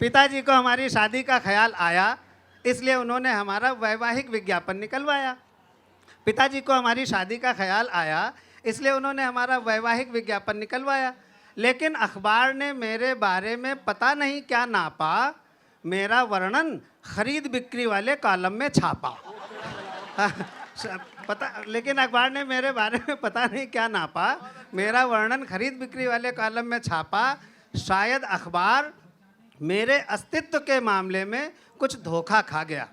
पिताजी को हमारी शादी का ख्याल आया, इसलिए उन्होंने हमारा वैवाहिक विज्ञापन निकलवाया। पिताजी को हमारी शादी का ख्याल आया, इसलिए उन्होंने हमारा वैवाहिक विज्ञापन निकलवाया। लेकिन अखबार ने मेरे बारे में पता नहीं क्या नापा, मेरा वर्णन खरीद बिक्री वाले कॉलम में छापा। लेकिन अखबार ने मेरे बारे में पता नहीं क्या नापा, मेरा वर्णन खरीद बिक्री वाले कॉलम में छापा। शायद अखबार मेरे अस्तित्व के मामले में कुछ धोखा खा गया,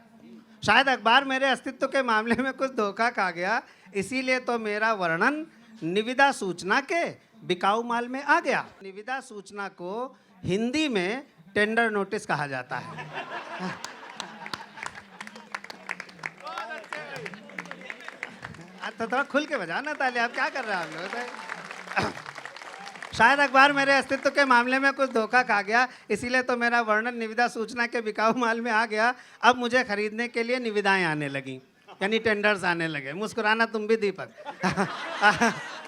शायद अखबार मेरे अस्तित्व के मामले में कुछ धोखा खा गया, इसीलिए तो मेरा वर्णन निविदा सूचना के बिकाऊ माल में आ गया। निविदा सूचना को हिंदी में टेंडर नोटिस कहा जाता है। तो थोड़ा खुल के बजाओ ना ताली, आप क्या कर रहे हैं आप लोग? शायद अखबार मेरे अस्तित्व के मामले में कुछ धोखा खा गया, इसीलिए तो मेरा वर्णन निविदा सूचना के बिकाऊ माल में आ गया। अब मुझे खरीदने के लिए निविदाएं आने लगी, यानी टेंडर्स आने लगे। मुस्कुराना तुम भी दीपक।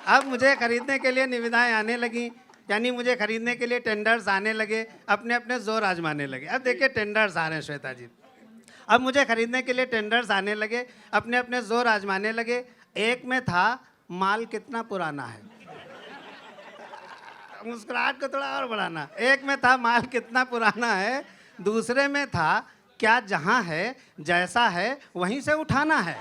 अब मुझे खरीदने के लिए निविदाएं आने लगी, यानी मुझे खरीदने के लिए टेंडर्स आने लगे, अपने अपने जोर आजमाने लगे। अब देखिए टेंडर्स आ रहे हैं श्वेता जी, अब मुझे खरीदने के लिए टेंडर्स आने लगे, अपने अपने जोर आजमाने लगे। एक में था माल कितना पुराना है, मुस्कुराहट को थोड़ा और बढ़ाना। एक में था माल कितना पुराना है, दूसरे में था क्या जहाँ है जैसा है वहीं से उठाना है।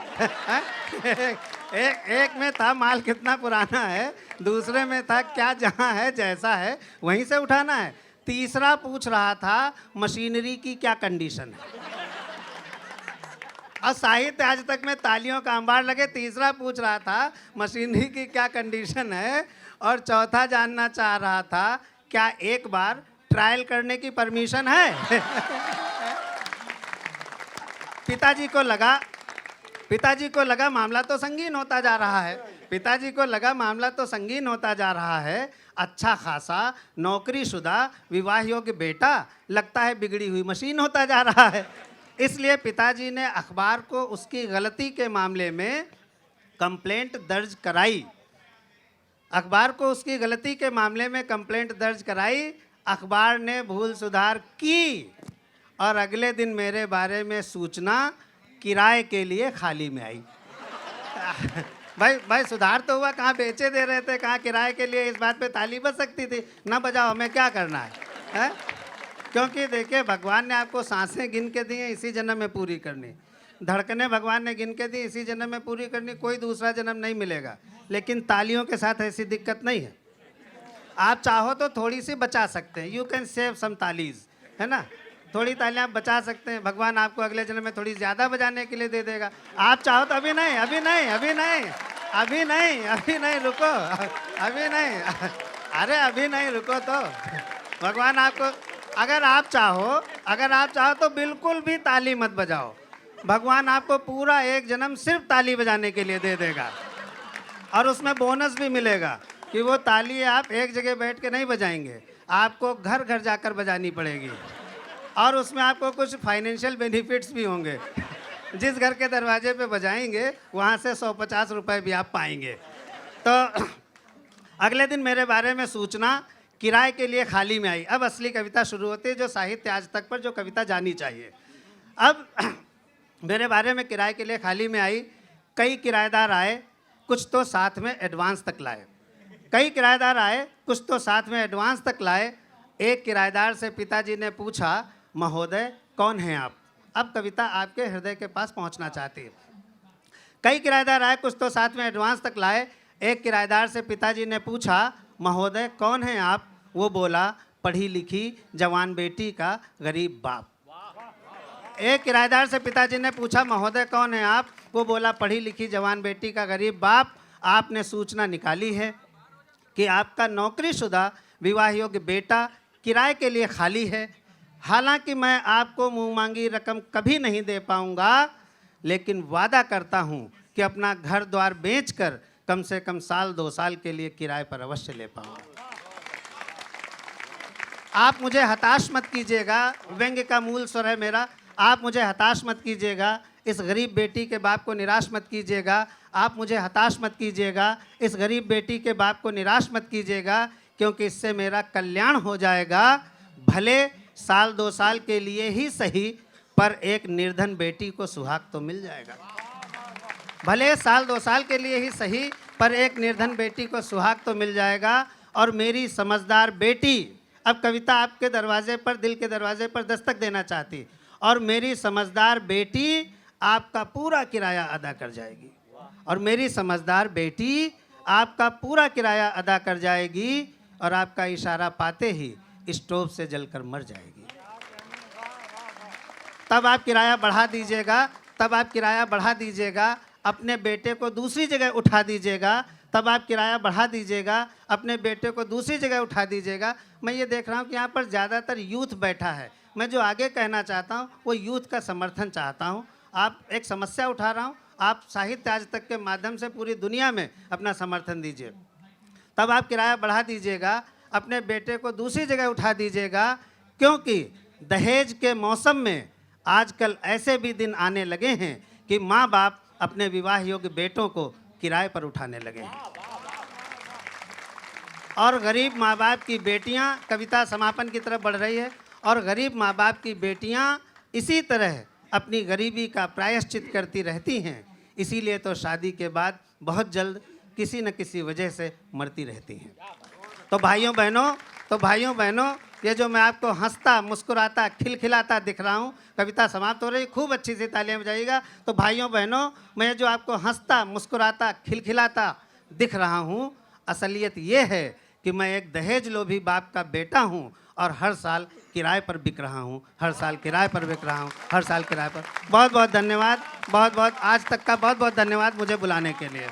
एक में था माल कितना पुराना है, दूसरे में था क्या जहाँ है जैसा है वहीं से उठाना है, तीसरा पूछ रहा था मशीनरी की क्या कंडीशन है। और साहित्य आज तक में तालियों का अंबार लगे। तीसरा पूछ रहा था मशीनरी की क्या कंडीशन है, और चौथा जानना चाह रहा था क्या एक बार ट्रायल करने की परमिशन है। पिताजी को लगा मामला तो संगीन होता जा रहा है। पिताजी को लगा मामला तो संगीन होता जा रहा है। अच्छा खासा नौकरीशुदा विवाह योग्य बेटा लगता है बिगड़ी हुई मशीन होता जा रहा है। इसलिए पिताजी ने अखबार को उसकी गलती के मामले में कंप्लेंट दर्ज कराई। अखबार को उसकी गलती के मामले में कंप्लेंट दर्ज कराई। अखबार ने भूल सुधार की और अगले दिन मेरे बारे में सूचना किराए के लिए खाली में आई। भाई सुधार तो हुआ, कहाँ बेचे दे रहे थे, कहाँ किराए के लिए। इस बात पे ताली बज सकती थी ना, बजाओ, हमें क्या करना है? क्योंकि देखिए भगवान ने आपको सांसें गिन के दी हैं, इसी जन्म में पूरी करनी। धड़कने भगवान ने गिन के दी, इसी जन्म में पूरी करनी, कोई दूसरा जन्म नहीं मिलेगा। लेकिन तालियों के साथ ऐसी दिक्कत नहीं है, आप चाहो तो थोड़ी सी बचा सकते हैं। यू कैन सेव सम तालीज, है ना, थोड़ी तालियां आप बचा सकते हैं। भगवान आपको अगले जन्म में थोड़ी ज़्यादा बजाने के लिए दे देगा। आप चाहो तो अभी नहीं, रुको, अभी नहीं, अरे अभी नहीं, रुको तो। भगवान आपको, अगर आप चाहो तो बिल्कुल भी ताली मत बजाओ। भगवान आपको पूरा एक जन्म सिर्फ ताली बजाने के लिए दे देगा, और उसमें बोनस भी मिलेगा कि वो ताली आप एक जगह बैठ के नहीं बजाएंगे, आपको घर घर जाकर बजानी पड़ेगी, और उसमें आपको कुछ फाइनेंशियल बेनिफिट्स भी होंगे। जिस घर के दरवाजे पे बजाएंगे वहाँ से 150 रुपये भी आप पाएंगे। तो अगले दिन मेरे बारे में सूचना किराए के लिए खाली में आई। अब असली कविता शुरू होती है, जो साहित्य आज तक पर जो कविता जानी चाहिए। अब मेरे बारे में किराए के लिए खाली में आई। कई किराएदार आए, कुछ तो साथ में एडवांस तक लाए। कई किराएदार आए, कुछ तो साथ में एडवांस तक लाए। एक किराएदार से पिताजी ने पूछा, महोदय कौन हैं आप? अब कविता आपके हृदय के पास पहुंचना चाहती है। कई किराएदार आए, कुछ तो साथ में एडवांस तक लाए। एक किराएदार से पिताजी ने पूछा, महोदय कौन हैं आप? वो बोला, पढ़ी लिखी जवान बेटी का गरीब बाप। एक किराएदार से पिताजी ने पूछा, महोदय कौन हैं आप? वो बोला, पढ़ी लिखी जवान बेटी का गरीब बाप। आपने सूचना निकाली है कि आपका नौकरीशुदा विवाह योग्य बेटा किराए के लिए खाली है। हालांकि मैं आपको मुँह मांगी रकम कभी नहीं दे पाऊंगा, लेकिन वादा करता हूं कि अपना घर द्वार बेचकर कम से कम 1-2 साल के लिए किराए पर अवश्य ले पाऊंगा। आप मुझे हताश मत कीजिएगा, व्यंग्य का मूल स्वर है मेरा। आप मुझे हताश मत कीजिएगा, इस गरीब बेटी के बाप को निराश मत कीजिएगा। आप मुझे हताश मत कीजिएगा, इस गरीब बेटी के बाप को निराश मत कीजिएगा, क्योंकि इससे मेरा कल्याण हो जाएगा। भले साल 2 साल के लिए ही सही, पर एक निर्धन बेटी को सुहाग तो मिल जाएगा। भले साल 2 साल के लिए ही सही, पर एक निर्धन बेटी को सुहाग तो मिल जाएगा। और मेरी समझदार बेटी, अब कविता आपके दरवाजे पर, दिल के दरवाजे पर दस्तक देना चाहती, और मेरी समझदार बेटी आपका पूरा किराया अदा कर जाएगी। और मेरी समझदार बेटी आपका पूरा किराया अदा कर जाएगी, और आपका इशारा पाते ही स्टोव से जलकर मर जाएगी। तब आप किराया बढ़ा दीजिएगा, तब आप किराया बढ़ा दीजिएगा, अपने बेटे को दूसरी जगह उठा दीजिएगा, तब आप किराया बढ़ा दीजिएगा, अपने बेटे को दूसरी जगह उठा दीजिएगा। मैं ये देख रहा हूँ कि यहाँ पर ज़्यादातर यूथ बैठा है। मैं जो आगे कहना चाहता हूँ वो यूथ का समर्थन चाहता हूँ। आप एक समस्या उठा रहा हूँ, आप साहित्य आज तक के माध्यम से पूरी दुनिया में अपना समर्थन दीजिए। तब आप किराया बढ़ा दीजिएगा, अपने बेटे को दूसरी जगह उठा दीजिएगा, क्योंकि दहेज के मौसम में आजकल ऐसे भी दिन आने लगे हैं कि माँ बाप अपने विवाह योग्य बेटों को किराए पर उठाने लगे हैं। और गरीब माँ बाप की बेटियाँ, कविता समापन की तरफ बढ़ रही है, और गरीब माँ बाप की बेटियाँ इसी तरह अपनी गरीबी का प्रायश्चित करती रहती हैं। इसीलिए तो शादी के बाद बहुत जल्द किसी न किसी वजह से मरती रहती हैं। तो भाइयों बहनों, ये जो मैं आपको हंसता, मुस्कुराता, खिलखिलाता दिख रहा हूँ, कविता समाप्त हो रही, खूब अच्छी सी तालियां बजाइएगा। तो भाइयों बहनों, मैं जो आपको हंसता, मुस्कुराता, खिलखिलाता दिख रहा हूँ, असलियत ये है कि मैं एक दहेज लोभी बाप का बेटा हूँ, और हर साल किराए पर बिक रहा हूँ, हर साल किराए पर बिक रहा हूँ, हर साल किराए पर। बहुत बहुत धन्यवाद, बहुत बहुत आज तक का बहुत बहुत धन्यवाद मुझे बुलाने के लिए।